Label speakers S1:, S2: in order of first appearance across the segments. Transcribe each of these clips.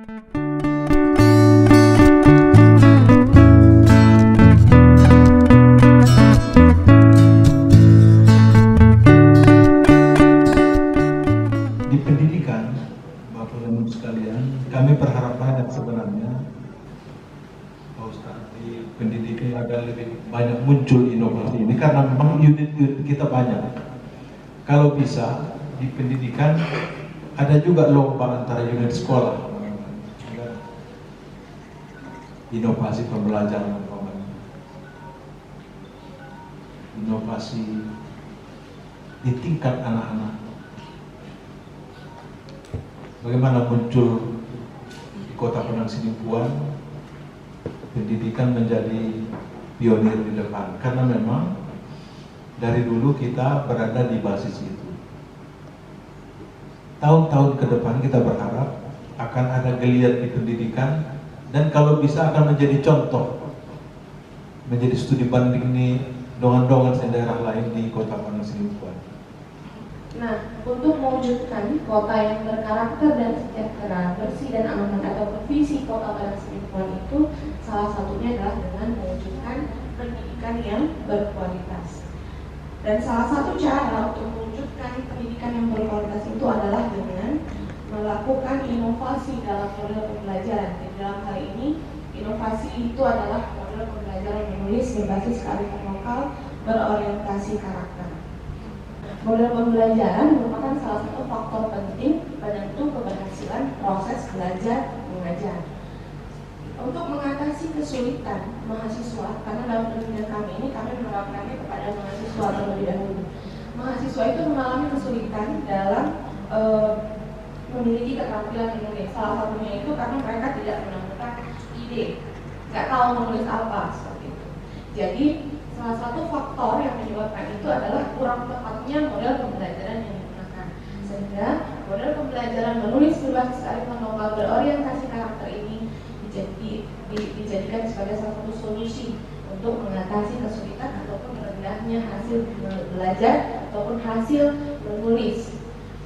S1: Di pendidikan, Bapak dan Ibu sekalian, kami berharap banyak sebenarnya, Pak Ustadz, di pendidikan agar lebih banyak muncul inovasi ini karena memang unit-unit kita banyak. Kalau bisa di pendidikan ada juga lomba antara unit sekolah, inovasi pembelajaran, inovasi di tingkat anak-anak. Bagaimana muncul di Kota Penang Sinimpuan pendidikan menjadi pionir di depan, karena memang dari dulu kita berada di basis itu. Tahun-tahun ke depan kita berharap akan ada geliat di pendidikan dan kalau bisa akan menjadi contoh, menjadi studi banding di dongan-dongan daerah lain di Kota Penang Sinimpuan.
S2: Nah, untuk mewujudkan kota yang berkarakter dan sejahtera, bersih dan aman atau visi Kota Penang Sinimpuan itu salah satunya adalah dengan mewujudkan pendidikan yang berkualitas. Dan salah satu cara untuk mewujudkan pendidikan yang berkualitas itu adalah dengan melakukan inovasi dalam model pembelajaran. Di dalam hal ini, inovasi itu adalah model pembelajaran menulis berbasis kearifan lokal berorientasi karakter. Model pembelajaran merupakan salah satu faktor penting penentu keberhasilan proses belajar mengajar. Untuk mengatasi kesulitan mahasiswa, karena dalam penelitian kami ini kami menerapkannya kepada mahasiswa terlebih dahulu. Mahasiswa itu mengalami kesulitan dalam memiliki keterampilan menulis. Salah satunya itu karena mereka tidak menemukan ide, nggak tahu menulis apa seperti itu. Jadi salah satu faktor yang menyebabkan itu adalah kurang tepatnya model pembelajaran yang digunakan. Sehingga model pembelajaran menulis berbasis kearifan lokal berorientasi karakter ini dijadikan sebagai salah satu solusi untuk mengatasi kesulitan ataupun rendahnya hasil belajar ataupun hasil menulis.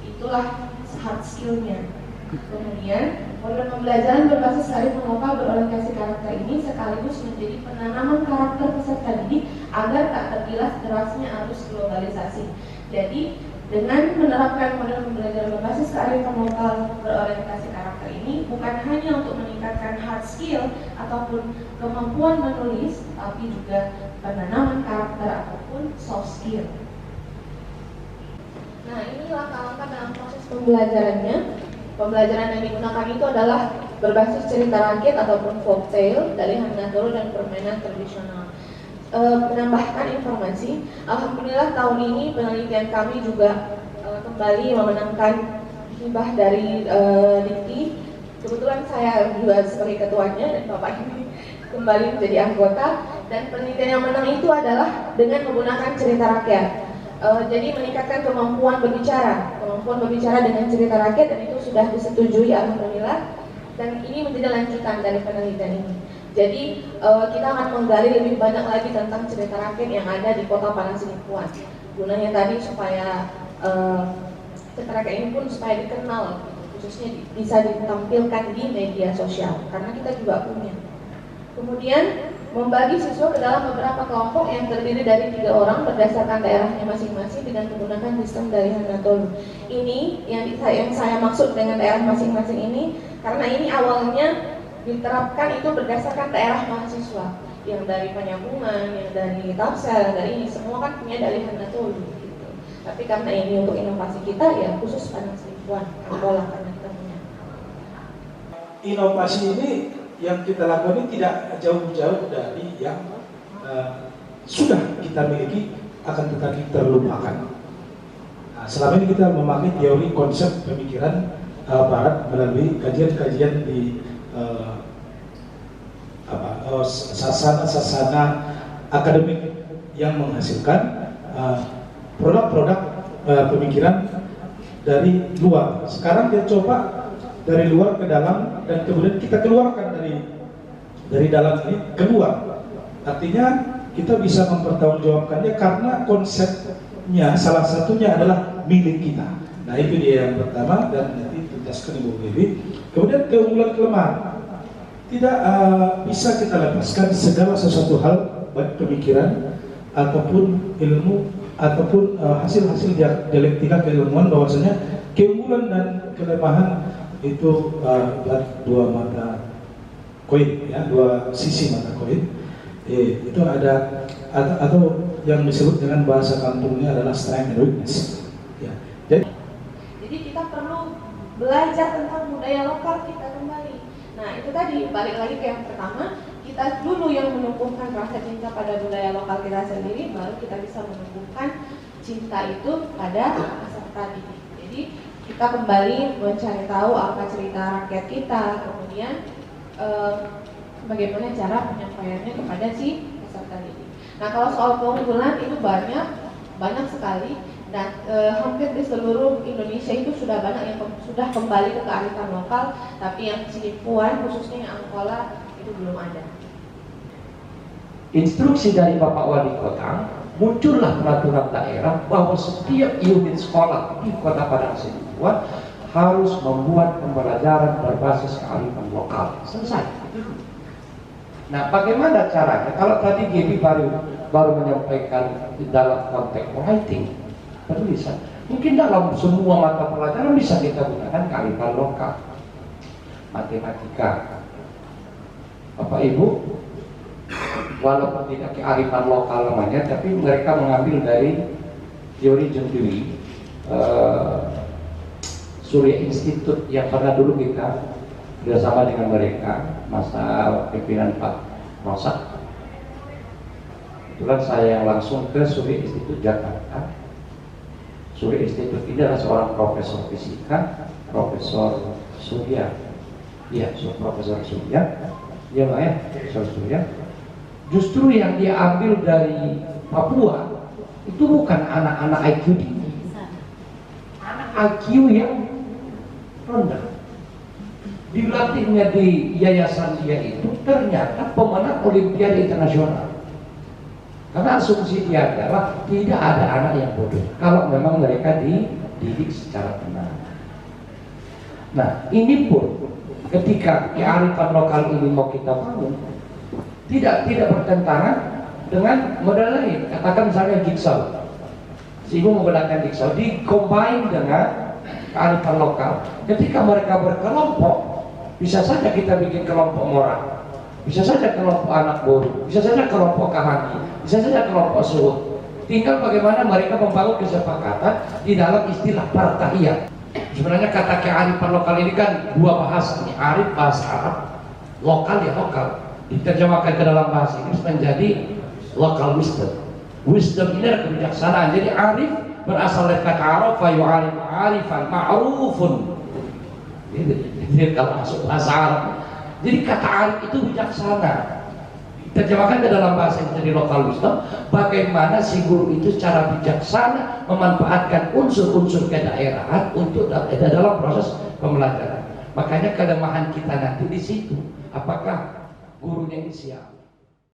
S2: Itulah hard skill-nya. Kemudian, model pembelajaran berbasis kearifan lokal berorientasi karakter ini sekaligus menjadi penanaman karakter peserta didik agar tak tergilas derasnya arus globalisasi. Jadi, dengan menerapkan model pembelajaran berbasis kearifan lokal berorientasi karakter ini bukan hanya untuk meningkatkan hard skill ataupun kemampuan menulis, tapi juga penanaman karakter ataupun soft skill. Nah, ini langkah-langkah dalam proses pembelajarannya. Pembelajaran yang digunakan itu adalah berbasis cerita rakyat ataupun folktale dari Hanatoro dan permainan tradisional. Menambahkan informasi, alhamdulillah tahun ini penelitian kami juga kembali memenangkan hibah dari Dikti. Kebetulan saya juga sebagai ketuanya dan Bapak ini kembali menjadi anggota. Dan penelitian yang menang itu adalah dengan menggunakan cerita rakyat. Jadi meningkatkan kemampuan berbicara dengan cerita rakyat, dan itu sudah disetujui alhamdulillah, dan ini menjadi lanjutan dari penelitian ini. Jadi kita akan menggali lebih banyak lagi tentang cerita rakyat yang ada di Kota Penang Sinimpuan. Gunanya tadi supaya cerita rakyat ini pun supaya dikenal, khususnya bisa ditampilkan di media sosial, karena kita juga punya. Kemudian membagi siswa ke dalam beberapa kelompok yang terdiri dari 3 orang berdasarkan daerahnya masing-masing dengan menggunakan sistem dari Hanatoro. Ini yang saya maksud dengan daerah masing-masing ini, karena ini awalnya diterapkan itu berdasarkan daerah mahasiswa, yang dari Penyapungan, yang dari Tapsel, yang dari ini semua kan punya dari Hanatoro gitu. Tapi karena ini untuk inovasi kita, ya khusus Penang Sinimpuan, Angola, karena kita punya.
S3: Inovasi ini yang kita lakukan ini tidak jauh-jauh dari yang sudah kita miliki, akan tetapi terlupakan. Nah, selama ini kita memakai teori konsep pemikiran Barat melalui kajian-kajian di sasana akademik yang menghasilkan produk-produk pemikiran dari luar. Sekarang dia coba dari luar ke dalam, dan kemudian kita keluarkan dari dalam ini keluar. Artinya kita bisa mempertanggungjawabkannya karena konsepnya salah satunya adalah milik kita. Nah, itu dia yang pertama, dan nanti tuntaskan Ibu Dewi. Kemudian keunggulan kelemahan, tidak bisa kita lepaskan segala sesuatu hal baik pemikiran ataupun ilmu ataupun hasil-hasil dialektika keilmuan, bahwasanya keunggulan dan kelemahan itu dua mata koin, ya, dua sisi mata koin. Itu ada atau yang disebut dengan bahasa kampungnya adalah strength and weakness. Ya.
S2: Jadi kita perlu belajar tentang budaya lokal kita kembali. Nah itu tadi balik lagi ke yang pertama, kita dulu yang menumbuhkan rasa cinta pada budaya lokal kita sendiri, baru kita bisa menumbuhkan cinta itu pada peserta didik. Jadi kita kembali mencari tahu apa cerita rakyat kita, kemudian bagaimana cara penyampaiannya kepada si peserta didik. Nah kalau soal keunggulan itu banyak sekali, dan hampir di seluruh Indonesia itu sudah banyak yang sudah kembali ke kearifan lokal, tapi yang Sinipuan khususnya yang Angkola itu belum ada.
S4: Instruksi dari Bapak Wali Kota, muncullah peraturan daerah bahwa setiap unit sekolah di Kota Padang Sinipuan harus membuat pembelajaran berbasis kearifan lokal. Selesai. Nah, bagaimana caranya? Kalau tadi Gaby baru menyampaikan di dalam konteks writing, penulisan, mungkin dalam semua mata pelajaran bisa kita gunakan kearifan lokal. Matematika, Bapak Ibu, walaupun tidak kearifan lokal namanya, tapi mereka mengambil dari teori Jenduri, Surya Institute yang pernah dulu kita bersama dengan mereka masa pimpinan Pak Rosak. Kebetulan saya yang langsung ke Surya Institute Jakarta. Surya Institute ini adalah seorang profesor fisika, Profesor Surya. Iya, Profesor Surya. Iya Pak ya, Profesor Surya. Justru yang dia ambil dari Papua itu bukan anak-anak IQ tinggi, anak IQ yang rendah. Dilatihnya di yayasan dia itu ternyata pemenang Olimpiade internasional. Karena asumsi dia adalah tidak ada anak yang bodoh kalau memang mereka dididik secara benar. Nah, ini pun ketika kearifan lokal ini mau kita bangun, tidak bertentangan dengan model lain. Katakan misalnya jigsaw, si ibu menggunakan jigsaw, di-combine dengan kearifan lokal. Ketika mereka berkelompok, bisa saja kita bikin kelompok Moran, bisa saja kelompok anak Boru, bisa saja kelompok Kahangi, bisa saja kelompok Suhut. Tinggal bagaimana mereka membangun kesepakatan di dalam istilah partahiyah. Sebenarnya kata kearifan lokal ini kan dua bahasa, ini arif bahasa Arab, lokal ya lokal, diterjemahkan ke dalam bahasa Inggris menjadi local wisdom. Wisdom ini adalah kebijaksanaan. Jadi arif berasal dari kata arafa yu'arif arifan ma'rufun. Jadi kalau masuk bahasa Arab, jadi kata arif itu bijaksana. Terjemahkan ke dalam bahasa Inggris jadi local wisdom. Bagaimana si guru itu secara bijaksana memanfaatkan unsur-unsur kedaerahan untuk dalam proses pembelajaran. Makanya kelemahan kita nanti di situ. Apakah gurunya ini siap?